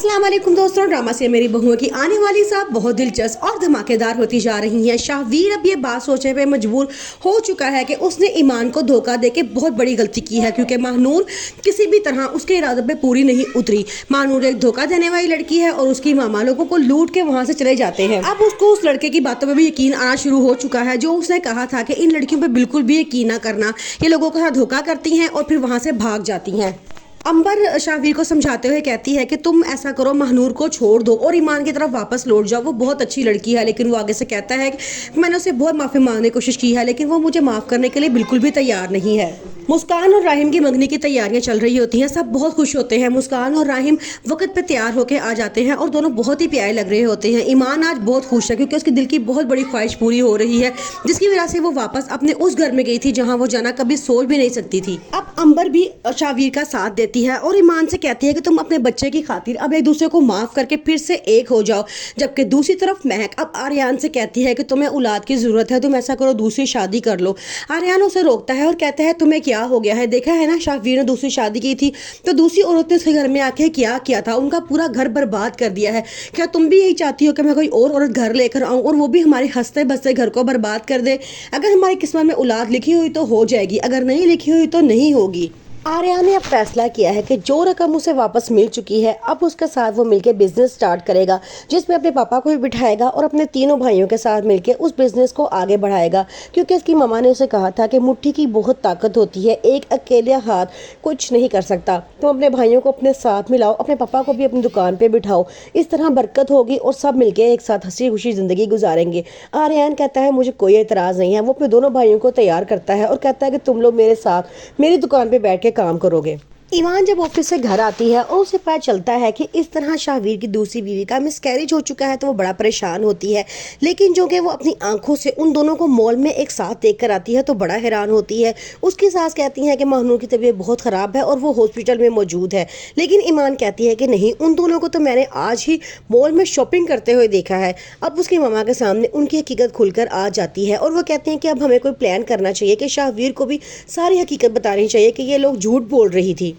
अस्सलाम वालेकुम दोस्तों, ड्रामा से मेरी बहुओं की आने वाली साहब बहुत दिलचस्प और धमाकेदार होती जा रही हैं। शाहवीर अब ये बात सोचने पे मजबूर हो चुका है कि उसने ईमान को धोखा देके बहुत बड़ी गलती की है, क्योंकि महानूर किसी भी तरह उसके इरादे पे पूरी नहीं उतरी। महानूर एक धोखा देने वाली लड़की है और उसकी मामा लोगों को लूट के वहाँ से चले जाते हैं। अब उसको उस लड़के की बातों पर भी यकीन आना शुरू हो चुका है, जो उसने कहा था कि इन लड़कियों पर बिल्कुल भी यकीन ना करना, ये लोगों के साथ धोखा करती हैं और फिर वहाँ से भाग जाती हैं। अंबर शाहवीर को समझाते हुए कहती है कि तुम ऐसा करो, महानूर को छोड़ दो और ईमान की तरफ वापस लौट जाओ। वो बहुत अच्छी लड़की है, लेकिन वो आगे से कहता है कि मैंने उसे बहुत माफ़ी मांगने की कोशिश की है, लेकिन वो मुझे माफ़ करने के लिए बिल्कुल भी तैयार नहीं है। मुस्कान और राहिम की मंगनी की तैयारियां चल रही होती हैं। सब बहुत खुश होते हैं। मुस्कान और राहिम वक्त पे तैयार होकर आ जाते हैं और दोनों बहुत ही प्यारे लग रहे होते हैं। ईमान आज बहुत खुश है क्योंकि उसके दिल की बहुत बड़ी ख्वाहिश पूरी हो रही है, जिसकी वजह से वो वापस अपने उस घर में गई थी जहाँ वो जाना कभी सोच भी नहीं सकती थी। अब अंबर भी शाहवीर का साथ देती है और ईमान से कहती है कि तुम अपने बच्चे की खातिर अब एक दूसरे को माफ करके फिर से एक हो जाओ। जबकि दूसरी तरफ महक अब आर्यान से कहती है कि तुम्हें औलाद की जरूरत है, तुम ऐसा करो दूसरी शादी कर लो। आर्यान उसे रोकता है और कहता है तुम्हें क्या हो गया है, देखा है ना शाहवीर ने दूसरी शादी की थी तो दूसरी औरत ने उसके घर में आके क्या किया था, उनका पूरा घर बर्बाद कर दिया है। क्या तुम भी यही चाहती हो कि मैं कोई और औरत घर लेकर आऊं और वो भी हमारे हंसते बसते घर को बर्बाद कर दे? अगर हमारी किस्मत में औलाद लिखी हुई तो हो जाएगी, अगर नहीं लिखी हुई तो नहीं होगी। आर्या ने अब फैसला किया है कि जो रकम उसे वापस मिल चुकी है अब उसके साथ वो मिलकर बिजनेस स्टार्ट करेगा, जिसमें अपने पापा को भी बिठाएगा और अपने तीनों भाइयों के साथ मिलकर उस बिजनेस को आगे बढ़ाएगा। क्योंकि उसकी मामा ने उसे कहा था कि मुट्ठी की बहुत ताकत होती है, एक अकेला हाथ कुछ नहीं कर सकता। तुम अपने भाइयों को अपने साथ मिलाओ, अपने पापा को भी अपनी दुकान पर बिठाओ, इस तरह बरकत होगी और सब मिलकर एक साथ हंसी खुशी जिंदगी गुजारेंगे। आर्यन कहता है मुझे कोई एतराज़ नहीं है। वो अपने दोनों भाइयों को तैयार करता है और कहता है कि तुम लोग मेरे साथ मेरी दुकान पर बैठ के काम करोगे। ईमान जब ऑफिस से घर आती है और उसे पता चलता है कि इस तरह शाहवीर की दूसरी बीवी का मिसकैरेज हो चुका है तो वो बड़ा परेशान होती है। लेकिन जो कि वो अपनी आंखों से उन दोनों को मॉल में एक साथ देख कर आती है तो बड़ा हैरान होती है। उसकी सास कहती है कि महानूर की तबीयत बहुत ख़राब है और वो हॉस्पिटल में मौजूद है, लेकिन ईमान कहती है कि नहीं, उन दोनों को तो मैंने आज ही मॉल में शॉपिंग करते हुए देखा है। अब उसकी मामा के सामने उनकी हकीकत खुलकर आ जाती है और वो कहते हैं कि अब हमें कोई प्लान करना चाहिए कि शाहवीर को भी सारी हकीकत बतानी चाहिए कि ये लोग झूठ बोल रही थी।